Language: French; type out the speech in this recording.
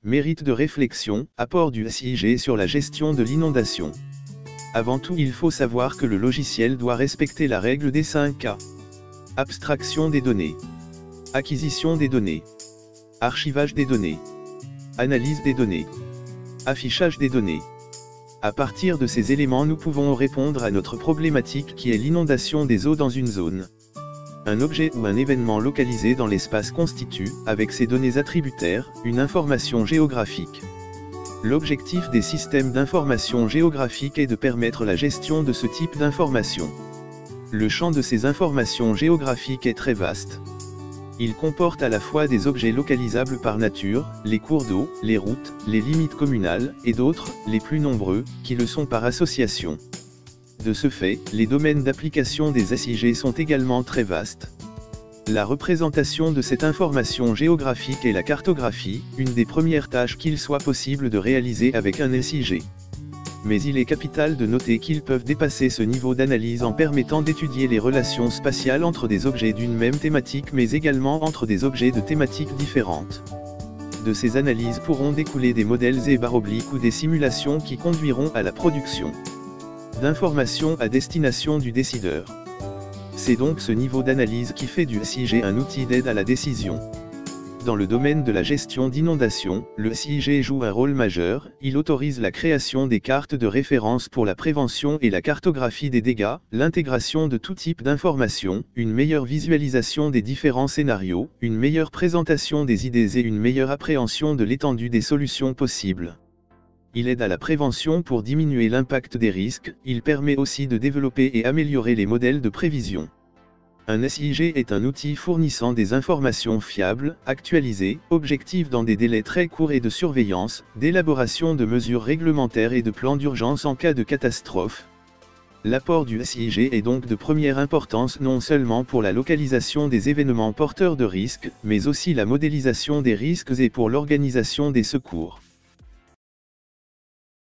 mérite de réflexion, apport du SIG sur la gestion de l'inondation. Avant tout, il faut savoir que le logiciel doit respecter la règle des 5 A. Abstraction des données. Acquisition des données. Archivage des données. Analyse des données. Affichage des données. À partir de ces éléments, nous pouvons répondre à notre problématique qui est l'inondation des eaux dans une zone. Un objet ou un événement localisé dans l'espace constitue, avec ses données attributaires, une information géographique. L'objectif des systèmes d'information géographique est de permettre la gestion de ce type d'informations. Le champ de ces informations géographiques est très vaste. Il comporte à la fois des objets localisables par nature, les cours d'eau, les routes, les limites communales, et d'autres, les plus nombreux, qui le sont par association. De ce fait, les domaines d'application des SIG sont également très vastes. La représentation de cette information géographique est la cartographie, une des premières tâches qu'il soit possible de réaliser avec un SIG. Mais il est capital de noter qu'ils peuvent dépasser ce niveau d'analyse en permettant d'étudier les relations spatiales entre des objets d'une même thématique mais également entre des objets de thématiques différentes. De ces analyses pourront découler des modèles et/ou des simulations qui conduiront à la production d'informations à destination du décideur. C'est donc ce niveau d'analyse qui fait du SIG un outil d'aide à la décision. Dans le domaine de la gestion d'inondations, le SIG joue un rôle majeur, il autorise la création des cartes de référence pour la prévention et la cartographie des dégâts, l'intégration de tout type d'informations, une meilleure visualisation des différents scénarios, une meilleure présentation des idées et une meilleure appréhension de l'étendue des solutions possibles. Il aide à la prévention pour diminuer l'impact des risques, il permet aussi de développer et améliorer les modèles de prévision. Un SIG est un outil fournissant des informations fiables, actualisées, objectives dans des délais très courts et de surveillance, d'élaboration de mesures réglementaires et de plans d'urgence en cas de catastrophe. L'apport du SIG est donc de première importance non seulement pour la localisation des événements porteurs de risques, mais aussi la modélisation des risques et pour l'organisation des secours.